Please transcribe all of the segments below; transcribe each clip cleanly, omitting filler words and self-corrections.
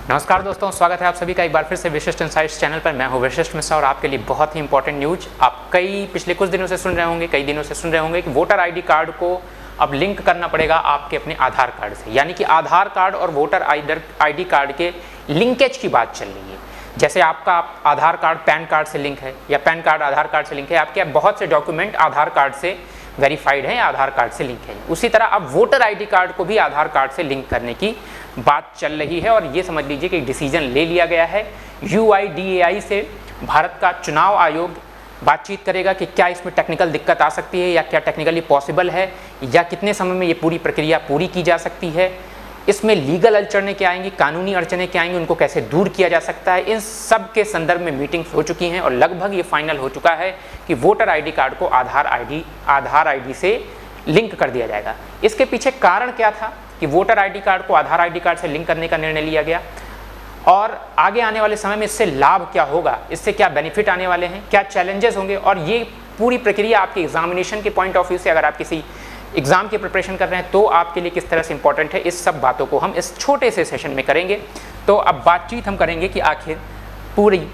नमस्कार दोस्तों, स्वागत है आप सभी का एक बार फिर से विशिष्ट इनसाइट्स चैनल पर। मैं हूं वशिष्ठ मिश्रा और आपके लिए बहुत ही इंपॉर्टेंट न्यूज आप पिछले कुछ दिनों से सुन रहे होंगे, कई दिनों से सुन रहे होंगे कि वोटर आईडी कार्ड को अब लिंक करना पड़ेगा आपके अपने आधार कार्ड से। यानी कि आधार कार्ड और वोटर आईडी कार्ड के लिंकेज की बात चल रही है। जैसे आपका आधार कार्ड पैन कार्ड से लिंक है या पैन कार्ड आधार कार्ड से लिंक है, आपके बहुत से डॉक्यूमेंट आधार कार्ड से वेरीफाइड है, आधार कार्ड से लिंक है। उसी तरह अब वोटर आईडी कार्ड को भी आधार कार्ड से लिंक करने की बात चल रही है और ये समझ लीजिए कि डिसीजन ले लिया गया है। UIDAI से भारत का चुनाव आयोग बातचीत करेगा कि क्या इसमें टेक्निकल दिक्कत आ सकती है या क्या टेक्निकली पॉसिबल है या कितने समय में ये पूरी प्रक्रिया पूरी की जा सकती है। इसमें लीगल अड़चनें क्या आएंगी, कानूनी अड़चनें क्या आएंगी, उनको कैसे दूर किया जा सकता है। इन सब के संदर्भ में मीटिंग्स हो चुकी हैं और लगभग ये फाइनल हो चुका है कि वोटर आईडी कार्ड को आधार आईडी से लिंक कर दिया जाएगा। इसके पीछे कारण क्या था कि वोटर आईडी कार्ड को आधार आईडी कार्ड से लिंक करने का निर्णय लिया गया और आगे आने वाले समय में इससे लाभ क्या होगा, इससे क्या बेनिफिट आने वाले हैं, क्या चैलेंजेस होंगे और ये पूरी प्रक्रिया आपके एग्जामिनेशन के पॉइंट ऑफ व्यू से, अगर आप किसी एग्जाम की प्रिपरेशन कर रहे हैं तो आपके लिए किस तरह से इंपॉर्टेंट है, इस सब बातों को हम इस छोटे से सेशन में करेंगे। तो अब बातचीत हम करेंगे कि आखिर पूरी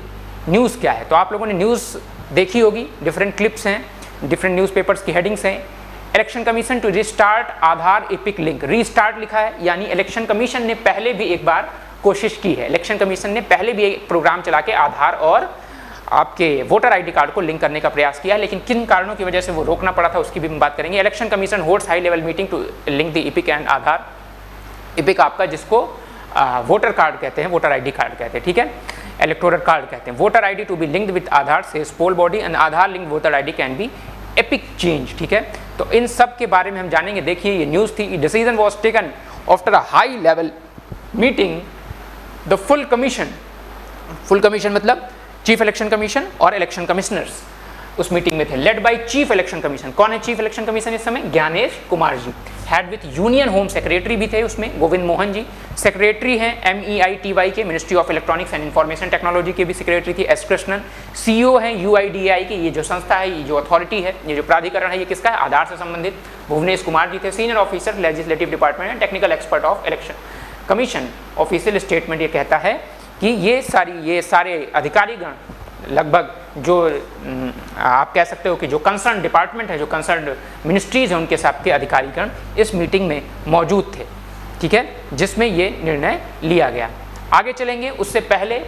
न्यूज़ क्या है। तो आप लोगों ने न्यूज़ देखी होगी, डिफरेंट क्लिप्स हैं, डिफरेंट न्यूज़पेपर्स की हेडिंग्स हैं। Election Commission to restart Aadhaar EPIC link, restart लिखा है, यानी इलेक्शन कमीशन ने पहले भी एक बार कोशिश की है। इलेक्शन कमीशन ने पहले भी एक प्रोग्राम चला के आधार और आपके वोटर आईडी कार्ड को लिंक करने का प्रयास किया है, लेकिन किन कारणों की वजह से वो रोकना पड़ा था उसकी भी हम बात करेंगे। Election Commission holds high level meeting to link the EPIC and Aadhaar. EPIC आपका जिसको वोटर कार्ड कहते हैं, वोटर आईडी कार्ड कहते हैं, ठीक है, इलेक्टोरल कार्ड कहते हैं। Voter ID to be linked with Aadhaar says poll body and Aadhaar link voter ID can be EPIC change, ठीक है। तो इन सब के बारे में हम जानेंगे। देखिए ये न्यूज़ थी, decision was taken after a high level meeting the full commission मतलब चीफ इलेक्शन कमीशन और इलेक्शन कमिश्नर्स उस मीटिंग में थे, led by chief election commission. कौन है चीफ इलेक्शन कमीशन इस समय? Gyanesh Kumar ji. Head with union home secretary भी थे उसमें, गोविंद मोहन जी। सेक्रेटरी हैं MEITY के, ministry of electronics and information technology के भी सेक्रेटरी थी, S कृष्णन। CEO हैं UIDAI की, ये जो संस्था है, ये जो अथॉरिटी है, ये जो प्राधिकरण है, ये किसका है? आधार से संबंधित, भुवनेश कुमार जी थे। Senior officer legislative department and technical expert of election commission. Official statement ये कहता है कि ये सारे अधिकारीगण लगभग जो आप कह सकते हो कि जो कंसर्न डिपार्टमेंट है, जो कंसर्न मिनिस्ट्रीज हैं, उनके साथ के अधिकारीगण इस मीटिंग में मौजूद थे, ठीक है, जिसमें ये निर्णय लिया गया। आगे चलेंगे, उससे पहले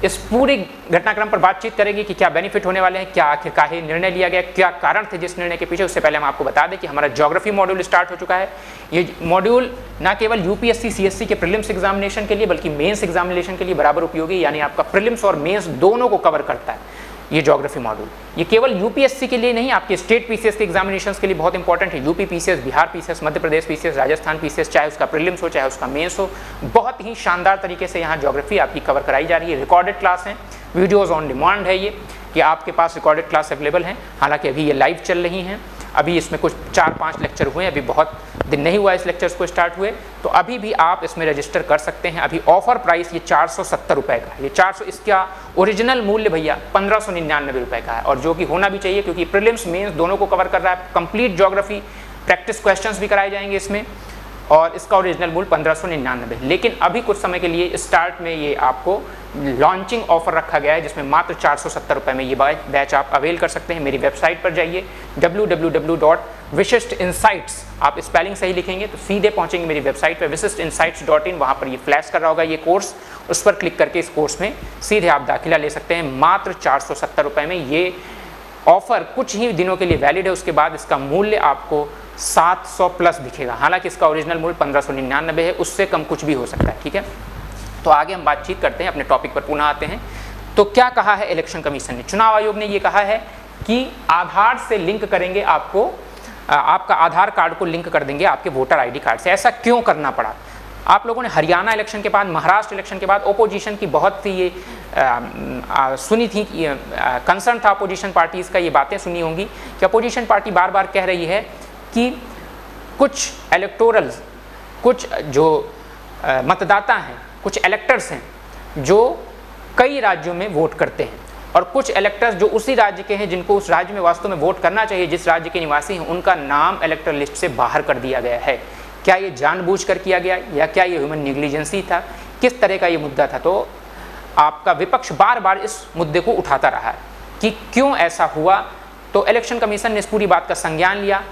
इस पूरे घटनाक्रम पर बातचीत करेंगे कि क्या बेनिफिट होने वाले हैं, क्या आखिरकार निर्णय लिया गया, क्या कारण थे जिस निर्णय के पीछे। उससे पहले हम आपको बता दें कि हमारा ज्योग्राफी मॉड्यूल स्टार्ट हो चुका है। ये मॉड्यूल ना केवल UPSC CSC के प्रीलिम्स एग्जामिनेशन के लिए बल्कि मेंस एग्जामिनेशन के लिए बराबर उपयोगी, यानी आपका प्रीलिम्स और मेंस दोनों को कवर करता है ये ज्योग्राफी मॉड्यूल। ये केवल UPSC के लिए नहीं, आपके स्टेट PCS के एग्जामिनेशंस के लिए बहुत इंपॉर्टेंट है। UP PCS, Bihar PCS, Madhya Pradesh PCS, Rajasthan PCS, चाहे उसका प्रीलिम्स हो चाहे उसका मेंस हो, बहुत ही शानदार तरीके से यहाँ ज्योग्राफी आपकी कवर कराई जा रही है। रिकॉर्डेड क्लास है, वीडियोज़ ऑन डिमांड है, ये कि आपके पास रिकॉर्डेड क्लास अवेलेबल हैं। हालांकि अभी ये लाइव चल रही हैं, अभी इसमें कुछ 4-5 लेक्चर हुए हैं, अभी बहुत दिन नहीं हुआ इस लेक्चर्स को स्टार्ट हुए, तो अभी भी आप इसमें रजिस्टर कर सकते हैं। अभी ऑफर प्राइस ये 470 रुपये का है। ये 400, इसका ओरिजिनल मूल्य भैया 1599 रुपये का है, और जो कि होना भी चाहिए क्योंकि प्रीलिम्स मेंस दोनों को कवर कर रहा है। कंप्लीट ज्योग्राफी प्रैक्टिस क्वेश्चंस भी कराए जाएंगे इसमें, और इसका ओरिजिनल मूल्य 1599। लेकिन अभी कुछ समय के लिए स्टार्ट में ये आपको लॉन्चिंग ऑफर रखा गया है जिसमें मात्र 470 रुपये में ये बैच आप अवेल कर सकते हैं। मेरी वेबसाइट पर जाइए www.vishistinsights, आप स्पेलिंग सही लिखेंगे तो सीधे पहुंचेंगे मेरी वेबसाइट पर vishistinsights.in। वहाँ पर ये फ्लैश कर रहा होगा ये कोर्स, उस पर क्लिक करके इस कोर्स में सीधे आप दाखिला ले सकते हैं। मात्र 470 रुपये में ये ऑफर कुछ ही दिनों के लिए वैलिड है, उसके बाद इसका मूल्य आपको 700 प्लस दिखेगा। हालांकि इसका ओरिजिनल मूल्य 1599 है, उससे कम कुछ भी हो सकता है, ठीक है। तो आगे हम बातचीत करते हैं, अपने टॉपिक पर पुनः आते हैं। तो क्या कहा है इलेक्शन कमीशन ने? चुनाव आयोग ने ये कहा है कि आधार से लिंक करेंगे आपको, आपका आधार कार्ड को लिंक कर देंगे आपके वोटर आईडी कार्ड से। ऐसा क्यों करना पड़ा? आप लोगों ने हरियाणा इलेक्शन के बाद, महाराष्ट्र इलेक्शन के बाद ओपोजिशन की बहुत सी ये सुनी थी, कंसर्न था अपोजिशन पार्टीज़ का, ये बातें सुनी होंगी कि अपोजिशन पार्टी बार बार कह रही है कि कुछ इलेक्टोरल्स, कुछ जो मतदाता हैं, कुछ इलेक्टर्स हैं जो कई राज्यों में वोट करते हैं, और कुछ इलेक्टर्स जो उसी राज्य के हैं जिनको उस राज्य में वास्तव में वोट करना चाहिए, जिस राज्य के निवासी हैं, उनका नाम इलेक्टर लिस्ट से बाहर कर दिया गया है। क्या ये जानबूझकर किया गया या क्या ये ह्यूमन नेग्लिजेंसी था किस तरह का ये मुद्दा था। तो आपका विपक्ष बार बार इस मुद्दे को उठाता रहा है कि क्यों ऐसा हुआ। तो इलेक्शन कमीशन ने इस पूरी बात का संज्ञान लिया।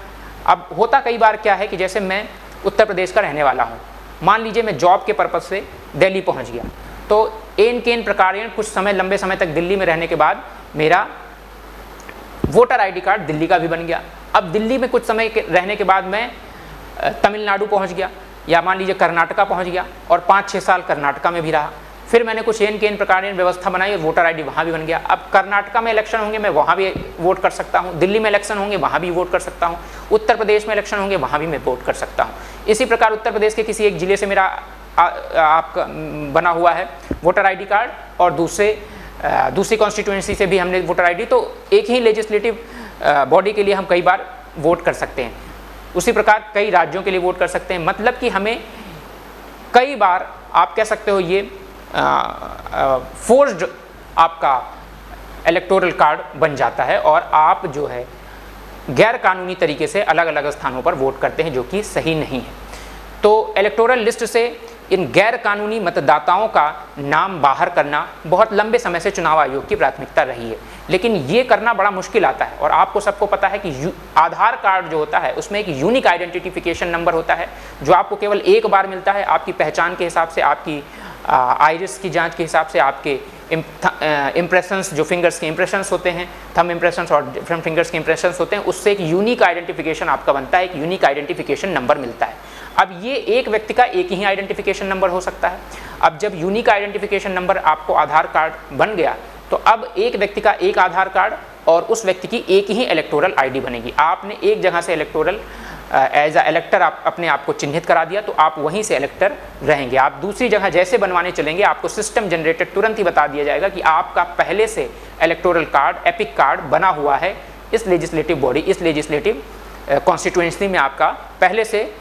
अब होता कई बार क्या है कि जैसे मैं उत्तर प्रदेश का रहने वाला हूँ, मान लीजिए मैं जॉब के पर्पज़ से दिल्ली पहुँच गया, तो एन केन प्रकारेण कुछ समय, लंबे समय तक दिल्ली में रहने के बाद मेरा वोटर आईडी कार्ड दिल्ली का भी बन गया। अब दिल्ली में कुछ समय रहने के बाद मैं तमिलनाडु पहुंच गया या मान लीजिए कर्नाटका पहुंच गया और 5-6 साल कर्नाटका में भी रहा। फिर मैंने कुछ एन केन प्रकार व्यवस्था बनाई और वोटर आईडी वहाँ भी बन गया। अब कर्नाटका में इलेक्शन होंगे, मैं वहाँ भी वोट कर सकता हूँ, दिल्ली में इलेक्शन होंगे वहाँ भी वोट कर सकता हूँ, उत्तर प्रदेश में इलेक्शन होंगे वहाँ भी मैं वोट कर सकता हूँ। इसी प्रकार उत्तर प्रदेश के किसी एक ज़िले से मेरा आपका बना हुआ है वोटर आईडी कार्ड और दूसरी कॉन्स्टिट्यूएंसी से भी हमने वोटर आईडी, तो एक ही लेजिस्लेटिव बॉडी के लिए हम कई बार वोट कर सकते हैं। उसी प्रकार कई राज्यों के लिए वोट कर सकते हैं। मतलब कि हमें कई बार आप कह सकते हो ये फोर्स्ड आपका इलेक्टोरल कार्ड बन जाता है और आप जो है गैर कानूनी तरीके से अलग अलग स्थानों पर वोट करते हैं, जो कि सही नहीं है। तो इलेक्टोरल लिस्ट से इन गैर कानूनी मतदाताओं का नाम बाहर करना बहुत लंबे समय से चुनाव आयोग की प्राथमिकता रही है, लेकिन ये करना बड़ा मुश्किल आता है। और आपको सबको पता है कि आधार कार्ड जो होता है उसमें एक यूनिक आइडेंटिफिकेशन नंबर होता है जो आपको केवल एक बार मिलता है। आपकी पहचान के हिसाब से, आपकी आइरिस की जांच के हिसाब से, आपके इम्प्रेशंस जो फिंगर्स के इम्प्रेशंस होते हैं, थंब इम्प्रेशंस और डिफरेंट फिंगर्स के इम्प्रेशंस होते हैं, उससे एक यूनिक आइडेंटिफिकेशन आपका बनता है, एक यूनिक आइडेंटिफिकेशन नंबर मिलता है। अब ये एक व्यक्ति का एक ही आइडेंटिफिकेशन नंबर हो सकता है। अब जब यूनिक आइडेंटिफिकेशन नंबर आपको आधार कार्ड बन गया तो अब एक व्यक्ति का एक आधार कार्ड और उस व्यक्ति की एक ही इलेक्टोरल आईडी बनेगी। आपने एक जगह से इलेक्टोरल एज अ इलेक्टर आप अपने आप को चिन्हित करा दिया तो आप वहीं से इलेक्टर रहेंगे। आप दूसरी जगह जैसे बनवाने चलेंगे आपको सिस्टम जनरेटेड तुरंत ही बता दिया जाएगा कि आपका पहले से इलेक्टोरल कार्ड, एपिक कार्ड बना हुआ है इस लेजिस्लेटिव बॉडी, इस लेजिस्लेटिव कॉन्स्टिट्यूएंसी में आपका पहले से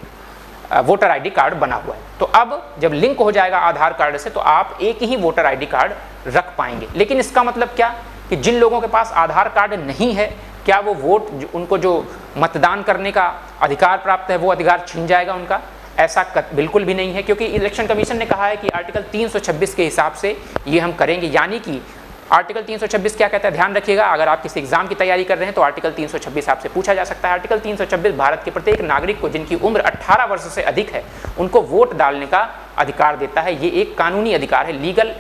वोटर आईडी कार्ड बना हुआ है। तो अब जब लिंक हो जाएगा आधार कार्ड से तो आप एक ही वोटर आईडी कार्ड रख पाएंगे। लेकिन इसका मतलब क्या कि जिन लोगों के पास आधार कार्ड नहीं है, क्या वो वोट, उनको जो मतदान करने का अधिकार प्राप्त है वो अधिकार छीन जाएगा उनका? ऐसा बिल्कुल भी नहीं है, क्योंकि इलेक्शन कमीशन ने कहा है कि आर्टिकल 326 के हिसाब से ये हम करेंगे। यानी कि आर्टिकल 326 क्या कहता है, ध्यान रखिएगा, अगर आप किसी एग्जाम की तैयारी कर रहे हैं तो आर्टिकल 326 आपसे पूछा जा सकता है। आर्टिकल 326 भारत के प्रत्येक नागरिक को जिनकी उम्र 18 वर्ष से अधिक है उनको वोट डालने का अधिकार देता है। ये एक कानूनी अधिकार है, लीगल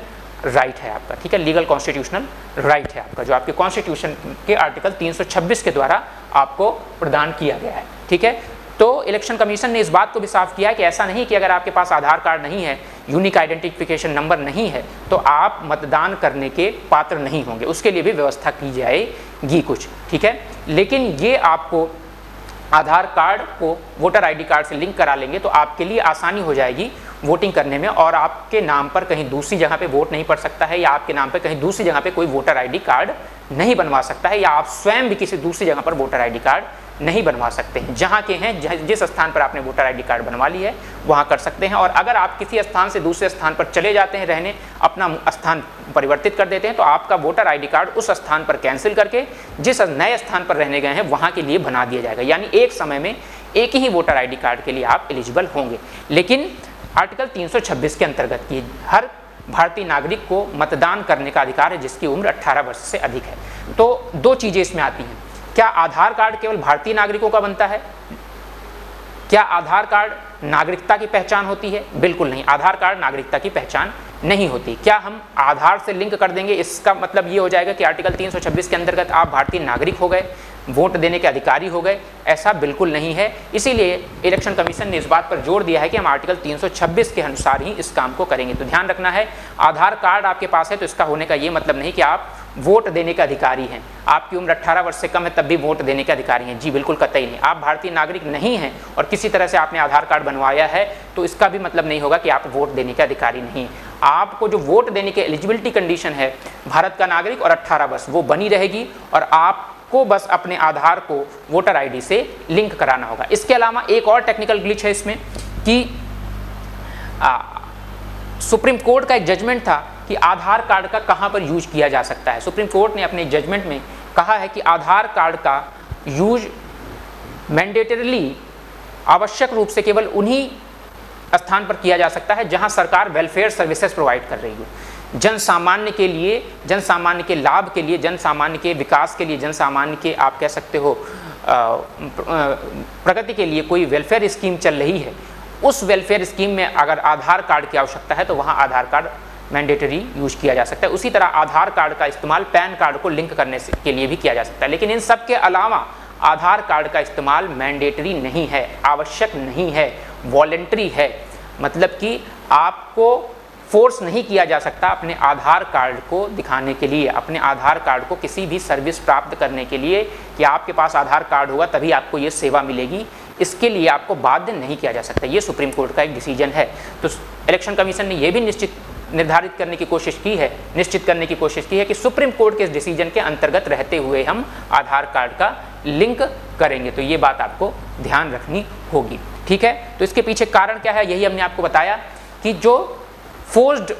राइट है आपका, ठीक है, लीगल कॉन्स्टिट्यूशनल राइट है आपका, जो आपके कॉन्स्टिट्यूशन के आर्टिकल 326 के द्वारा आपको प्रदान किया गया है, ठीक है। तो इलेक्शन कमीशन ने इस बात को भी साफ किया है कि ऐसा नहीं कि अगर आपके पास आधार कार्ड नहीं है, यूनिक आइडेंटिफिकेशन नंबर नहीं है तो आप मतदान करने के पात्र नहीं होंगे, उसके लिए भी व्यवस्था की जाएगी कुछ, ठीक है। लेकिन ये आपको आधार कार्ड को वोटर आईडी कार्ड से लिंक करा लेंगे तो आपके लिए आसानी हो जाएगी वोटिंग करने में, और आपके नाम पर कहीं दूसरी जगह पे वोट नहीं पड़ सकता है, या आपके नाम पे कहीं दूसरी जगह पे कोई वोटर आईडी कार्ड नहीं बनवा सकता है, या आप स्वयं भी किसी दूसरी जगह पर वोटर आईडी कार्ड नहीं बनवा सकते हैं। जहाँ के हैं, जिस स्थान पर आपने वोटर आईडी कार्ड बनवा ली है वहाँ कर सकते हैं। और अगर आप किसी स्थान से दूसरे स्थान पर चले जाते हैं रहने, अपना स्थान परिवर्तित कर देते हैं, तो आपका वोटर आईडी कार्ड उस स्थान पर कैंसिल करके जिस नए स्थान पर रहने गए हैं वहाँ के लिए बना दिया जाएगा। यानी एक समय में एक ही वोटर आईडी कार्ड के लिए आप एलिजिबल होंगे। लेकिन आर्टिकल 326 के अंतर्गत की हर भारतीय नागरिक को मतदान करने का अधिकार है जिसकी उम्र 18 वर्ष से अधिक है। तो दो चीज़ें इसमें आती हैं, क्या आधार कार्ड केवल भारतीय नागरिकों का बनता है? क्या आधार कार्ड नागरिकता की पहचान होती है? बिल्कुल नहीं, आधार कार्ड नागरिकता की पहचान नहीं होती। क्या हम आधार से लिंक कर देंगे इसका मतलब ये हो जाएगा कि आर्टिकल 326 के अंतर्गत आप भारतीय नागरिक हो गए, वोट देने के अधिकारी हो गए? ऐसा बिल्कुल नहीं है। इसीलिए इलेक्शन कमीशन ने इस बात पर जोर दिया है कि हम आर्टिकल 326 के अनुसार ही इस काम को करेंगे। तो ध्यान रखना है, आधार कार्ड आपके पास है तो इसका होने का ये मतलब नहीं कि आप वोट देने के अधिकारी हैं। आपकी उम्र 18 वर्ष से कम है तब भी वोट देने के अधिकारी हैं? जी बिल्कुल, कतई नहीं। आप भारतीय नागरिक नहीं हैं और किसी तरह से आपने आधार कार्ड बनवाया है तो इसका भी मतलब नहीं होगा कि आप वोट देने के अधिकारी नहीं। आपको जो वोट देने की एलिजिबिलिटी कंडीशन है भारत का नागरिक और 18 वर्ष, वो बनी रहेगी और आपको बस अपने आधार को वोटर आईडी से लिंक कराना होगा। इसके अलावा एक और टेक्निकल ग्लिच है इसमें कि सुप्रीम कोर्ट का एक जजमेंट था कि आधार कार्ड का कहां पर यूज किया जा सकता है। सुप्रीम कोर्ट ने अपने जजमेंट में कहा है कि आधार कार्ड का यूज मैंडेटरीली, आवश्यक रूप से केवल उन्हीं स्थान पर किया जा सकता है जहां सरकार वेलफेयर सर्विसेज प्रोवाइड कर रही हो, जन सामान्य के लिए, जन सामान्य के लाभ के लिए, जन सामान्य के विकास के लिए, जन सामान्य के आप कह सकते हो प्रगति के लिए कोई वेलफेयर स्कीम चल रही है। उस वेलफेयर स्कीम में अगर आधार कार्ड की आवश्यकता है तो वहाँ आधार कार्ड मैंडेटरी यूज किया जा सकता है। उसी तरह आधार कार्ड का इस्तेमाल पैन कार्ड को लिंक करने के लिए भी किया जा सकता है। लेकिन इन सब के अलावा आधार कार्ड का इस्तेमाल मैंडेटरी नहीं है, आवश्यक नहीं है, वॉलेंट्री है। मतलब कि आपको फोर्स नहीं किया जा सकता अपने आधार कार्ड को दिखाने के लिए, अपने आधार कार्ड को किसी भी सर्विस प्राप्त करने के लिए कि आपके पास आधार कार्ड होगा तभी आपको ये सेवा मिलेगी, इसके लिए आपको बाध्य नहीं किया जा सकता। ये सुप्रीम कोर्ट का एक डिसीजन है। तो इलेक्शन कमीशन ने यह भी निर्धारित करने की कोशिश की है, निश्चित करने की कोशिश की है कि सुप्रीम कोर्ट के इस डिसीजन के अंतर्गत रहते हुए हम आधार कार्ड का लिंक करेंगे। तो ये बात आपको ध्यान रखनी होगी, ठीक है। तो इसके पीछे कारण क्या है, यही हमने आपको बताया कि जो फोर्स्ड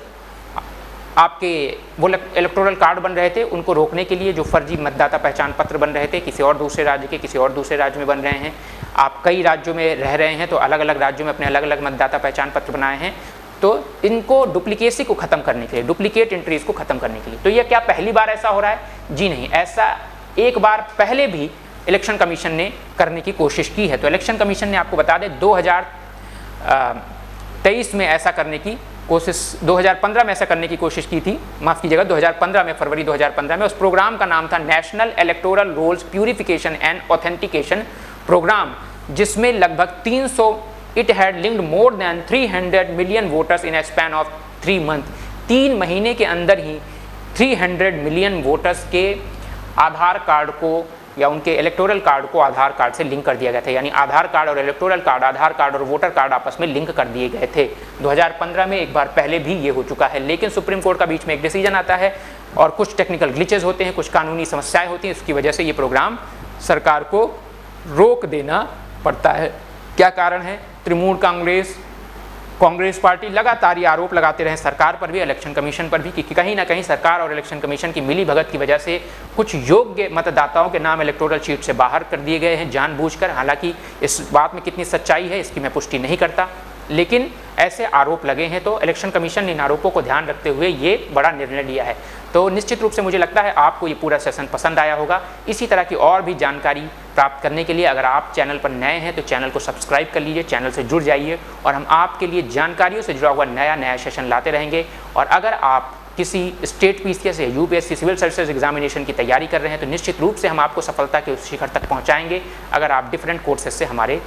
आपके वो इलेक्टोरल कार्ड बन रहे थे उनको रोकने के लिए, जो फर्जी मतदाता पहचान पत्र बन रहे थे किसी और दूसरे राज्य के, किसी और दूसरे राज्य में बन रहे हैं, आप कई राज्यों में रह रहे हैं तो अलग अलग राज्यों में अपने अलग अलग मतदाता पहचान पत्र बनाए हैं, तो इनको डुप्लीकेसी को ख़त्म करने के लिए, डुप्लीकेट एंट्रीज को ख़त्म करने के लिए। तो यह क्या पहली बार ऐसा हो रहा है? जी नहीं, ऐसा एक बार पहले भी इलेक्शन कमीशन ने करने की कोशिश की है। तो इलेक्शन कमीशन ने आपको बता दें 2023 में ऐसा करने की कोशिश, 2015 में ऐसा करने की कोशिश की थी, माफ़ कीजिएगा 2015 में, फरवरी 2015 में। उस प्रोग्राम का नाम था National Electoral Rolls Purification and Authentication Programme, जिसमें लगभग 300 it had linked more than 300 million voters in a span of 3 month. 3 महीने के अंदर ही 300 मिलियन वोटर्स के आधार कार्ड को या उनके इलेक्टोरल कार्ड को आधार कार्ड से लिंक कर दिया गया था। यानी आधार कार्ड और इलेक्टोरल कार्ड, आधार कार्ड और वोटर कार्ड आपस में लिंक कर दिए गए थे। 2015 में एक बार पहले भी ये हो चुका है, लेकिन सुप्रीम कोर्ट का बीच में एक डिसीजन आता है और कुछ टेक्निकल ग्लिचेस होते हैं, कुछ कानूनी समस्याएं होती हैं, उसकी वजह से ये प्रोग्राम सरकार को रोक देना पड़ता है। क्या कारण है? तृणमूल कांग्रेस पार्टी लगातार ये आरोप लगाते रहे सरकार पर भी, इलेक्शन कमीशन पर भी, कि कहीं ना कहीं सरकार और इलेक्शन कमीशन की मिली भगत की वजह से कुछ योग्य मतदाताओं के नाम इलेक्टोरल शीट से बाहर कर दिए गए हैं जानबूझकर। हालांकि इस बात में कितनी सच्चाई है इसकी मैं पुष्टि नहीं करता, लेकिन ऐसे आरोप लगे हैं। तो इलेक्शन कमीशन ने इन आरोपों को ध्यान रखते हुए ये बड़ा निर्णय लिया है। तो निश्चित रूप से मुझे लगता है आपको ये पूरा सेशन पसंद आया होगा। इसी तरह की और भी जानकारी प्राप्त करने के लिए अगर आप चैनल पर नए हैं तो चैनल को सब्सक्राइब कर लीजिए, चैनल से जुड़ जाइए और हम आपके लिए जानकारियों से जुड़ा हुआ नया सेशन लाते रहेंगे। और अगर आप किसी स्टेट पीसीएस या यूपीएससी सिविल सर्विसेज एग्जामिनेशन की तैयारी कर रहे हैं तो निश्चित रूप से हम आपको सफलता के उस शिखर तक पहुँचाएंगे अगर आप डिफरेंट कोर्सेज से हमारे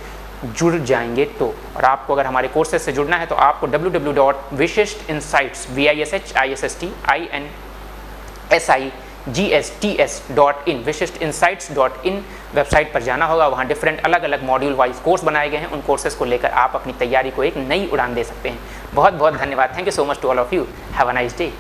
जुड़ जाएंगे तो। और आपको अगर हमारे कोर्सेज से जुड़ना है तो आपको www.vishistinsights.in vishistinsights.in वेबसाइट पर जाना होगा। वहाँ डिफरेंट अलग अलग मॉड्यूल वाइज कोर्स बनाए गए हैं, उन कोर्सेज को लेकर आप अपनी तैयारी को एक नई उड़ान दे सकते हैं। बहुत बहुत धन्यवाद। Thank you so much to all of you. Have a nice day.